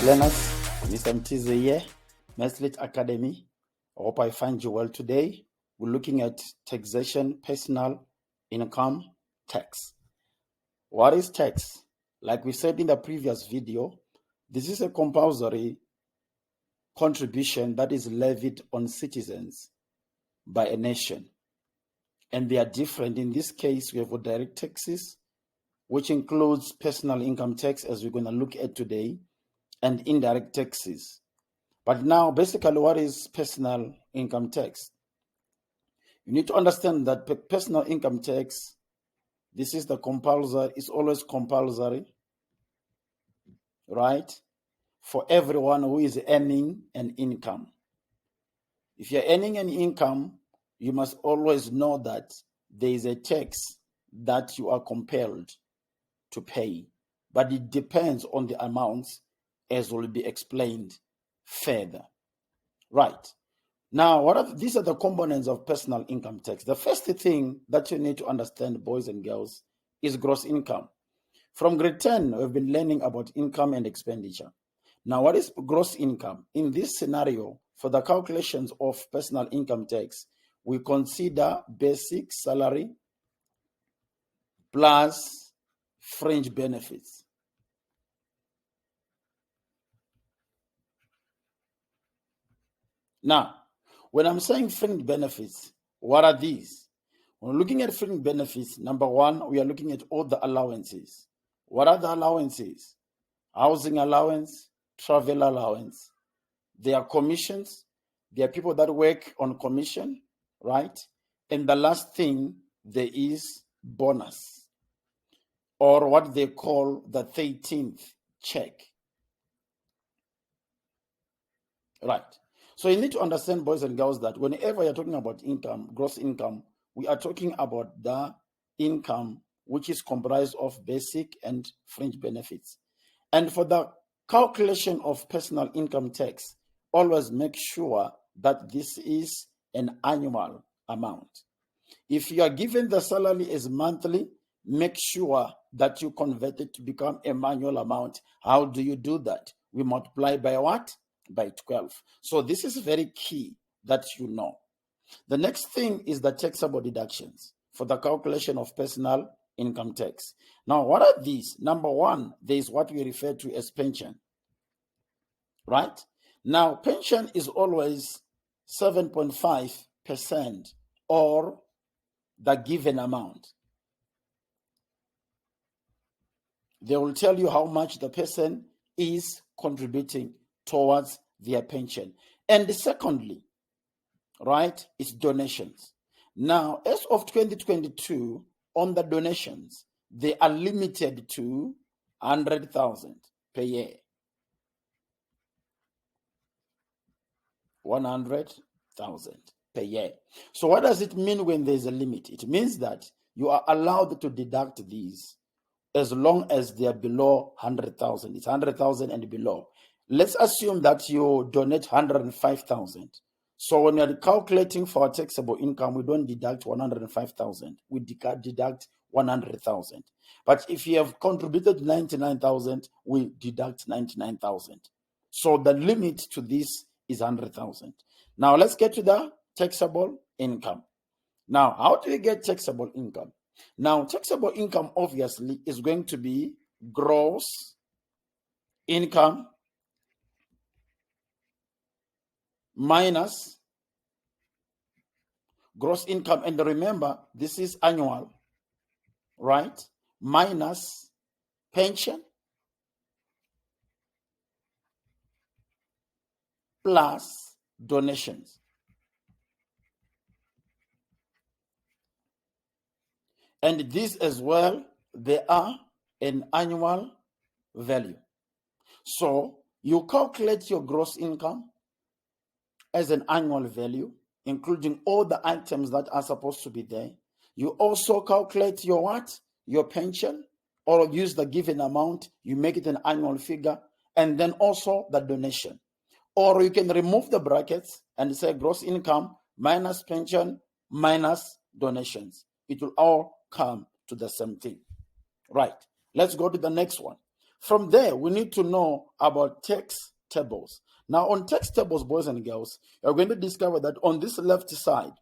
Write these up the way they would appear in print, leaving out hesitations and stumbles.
learners, Mr. Mtize here, Meslet Academy. I hope I find you well today. We're looking at taxation, personal income tax. What is tax? Like we said in the previous video, this is a compulsory contribution that is levied on citizens by a nation. And they are different. In this case, we have direct taxes, which includes personal income tax, as we're going to look at today, and indirect taxes. But now, basically, what is personal income tax? You need to understand that personal income tax, this is the compulsory, it's always compulsory, right? For everyone who is earning an income. If you're earning an income, you must always know that there is a tax that you are compelled to pay, but it depends on the amounts, as will be explained further. Right. Now, these are the components of personal income tax. The first thing that you need to understand, boys and girls, is gross income. From grade 10, we've been learning about income and expenditure. Now, what is gross income? In this scenario, for the calculations of personal income tax, we consider basic salary plus fringe benefits. Now, when I'm saying fringe benefits, what are these? When looking at fringe benefits, number one, we are looking at all the allowances. What are the allowances? Housing allowance, travel allowance. There are commissions. There are people that work on commission, right? And the last thing, there is bonus, or what they call the 13th check. Right. So you need to understand, boys and girls, that whenever you're talking about income, gross income, we are talking about the income which is comprised of basic and fringe benefits. And for the calculation of personal income tax, always make sure that this is an annual amount. If you are given the salary as monthly, make sure that you convert it to become a annual amount. How do you do that? We multiply by what? By 12. So this is very key that you know. The next thing is the taxable deductions for the calculation of personal income tax. Now, what are these? Number one, there is what we refer to as pension, right? Now, pension is always 7.5% or the given amount. They will tell you how much the person is contributing towards their pension. And secondly, right, it's donations. Now, as of 2022, on the donations, they are limited to 100,000 per year. 100,000 per year. So what does it mean when there's a limit? It means that you are allowed to deduct these as long as they are below 100,000. It's 100,000 and below. Let's assume that you donate 105,000. So when you're calculating for our taxable income, we don't deduct 105,000. We deduct 100,000. But if you have contributed 99,000, we deduct 99,000. So the limit to this is 100,000. Now let's get to the taxable income. Now, how do you get taxable income? Now, taxable income obviously is going to be gross income minus gross income. And remember, this is annual, right? Minus pension plus donations. And this as well, they are an annual value. So you calculate your gross income as an annual value, including all the items that are supposed to be there. You also calculate your what? Your pension, or use the given amount, you make it an annual figure, and then also the donation. Or you can remove the brackets and say gross income minus pension minus donations. It will all come to the same thing. Right. Let's go to the next one. From there, we need to know about tax tables. Now, on tax tables, boys and girls, you're going to discover that on this left side,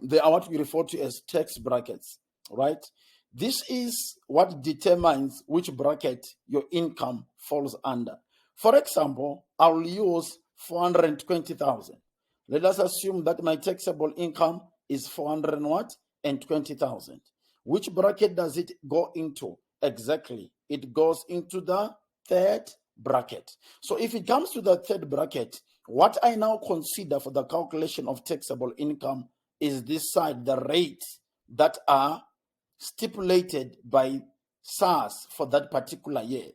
they are what we refer to as tax brackets, right? This is what determines which bracket your income falls under. For example, I'll use 420,000. Let us assume that my taxable income is 400 and what? And 20,000. Which bracket does it go into? Exactly. It goes into the third bracket. So if it comes to the third bracket, what I now consider for the calculation of taxable income is this side, the rates that are stipulated by SARS for that particular year,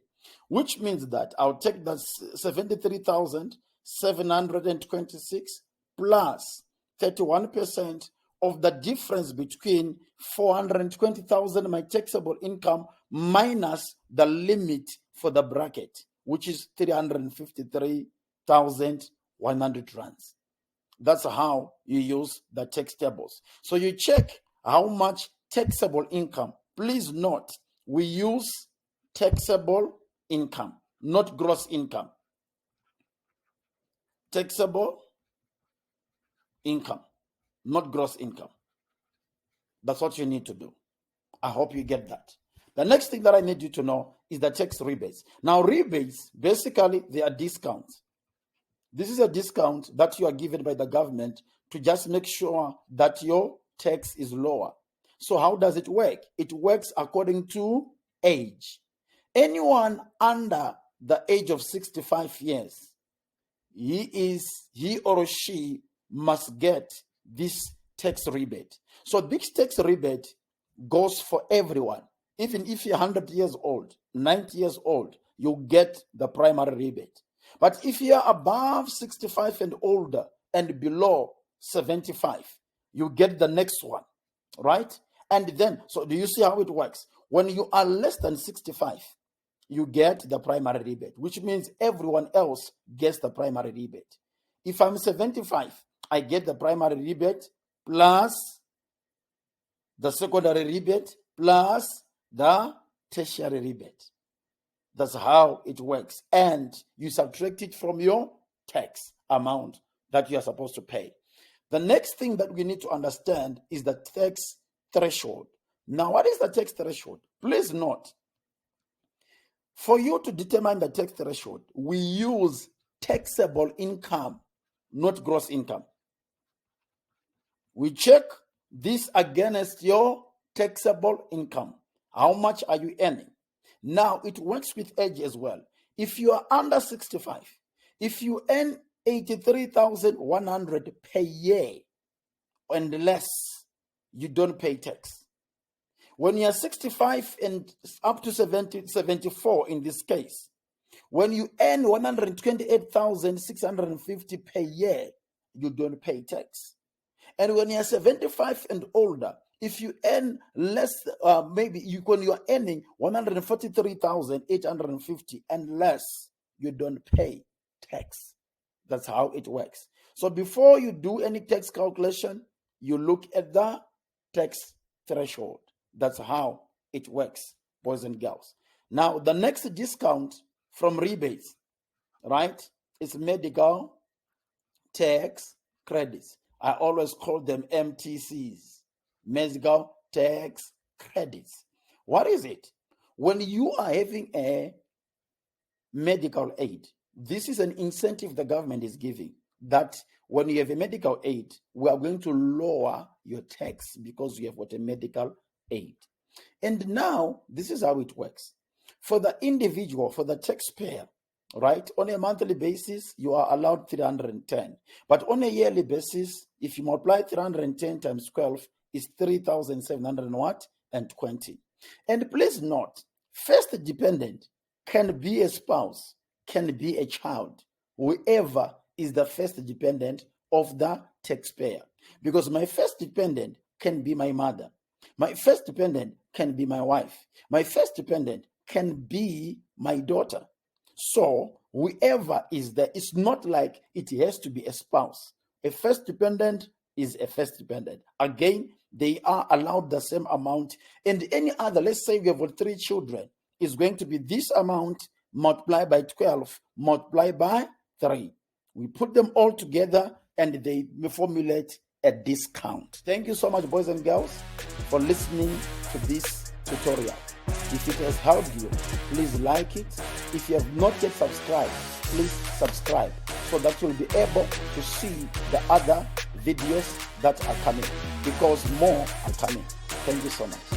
which means that I'll take the 73,726 plus 31% of the difference between 420,000, my taxable income, minus the limit for the bracket, which is 353,100 rands. That's how you use the tax tables. So you check how much taxable income. Please note, we use taxable income, not gross income. Taxable income, not gross income. That's what you need to do. I hope you get that. The next thing that I need you to know is the tax rebates. Now, rebates, basically, they are discounts. This is a discount that you are given by the government to just make sure that your tax is lower. So how does it work? It works according to age. Anyone under the age of 65 years, he or she must get this tax rebate. So this tax rebate goes for everyone. Even if you're 100 years old, 90 years old, you get the primary rebate. But if you're above 65 and older and below 75, you get the next one, right? And then, so do you see how it works? When you are less than 65, you get the primary rebate, which means everyone else gets the primary rebate. If I'm 75, I get the primary rebate plus the secondary rebate plus the tertiary rebate. That's how it works. And you subtract it from your tax amount that you are supposed to pay. The next thing that we need to understand is the tax threshold. Now, what is the tax threshold? Please note, for you to determine the tax threshold, we use taxable income, not gross income. We check this against your taxable income. How much are you earning? Now, it works with age as well. If you are under 65, if you earn 83,100 per year and less, you don't pay tax. When you are 65 and up to 74 in this case, when you earn 128,650 per year, you don't pay tax. And when you are 75 and older, if you earn less, when you are earning 143,850 and less, you don't pay tax. That's how it works. So before you do any tax calculation, you look at the tax threshold. That's how it works, boys and girls. Now, the next discount from rebates, right, is medical tax credits. I always call them MTCs, medical tax credits. What is it? When you are having a medical aid, this is an incentive the government is giving, that when you have a medical aid, we are going to lower your tax because you have got a medical aid. And now, this is how it works. For the individual, for the taxpayer, right, on a monthly basis, you are allowed 310. But on a yearly basis, if you multiply 310 times 12, is 3,720. And please note, first dependent can be a spouse, can be a child, whoever is the first dependent of the taxpayer. Because my first dependent can be my mother. My first dependent can be my wife. My first dependent can be my daughter. So whoever is there, it's not like it has to be a spouse. A first dependent is a first dependent. Again, they are allowed the same amount. And any other, let's say we have got 3 children, is going to be this amount multiplied by 12 multiplied by 3. We put them all together and they formulate a discount. Thank you so much, boys and girls, for listening to this tutorial. If it has helped you, please like it. If you have not yet subscribed, please subscribe so that you'll be able to see the other videos that are coming, because more are coming. Thank you so much.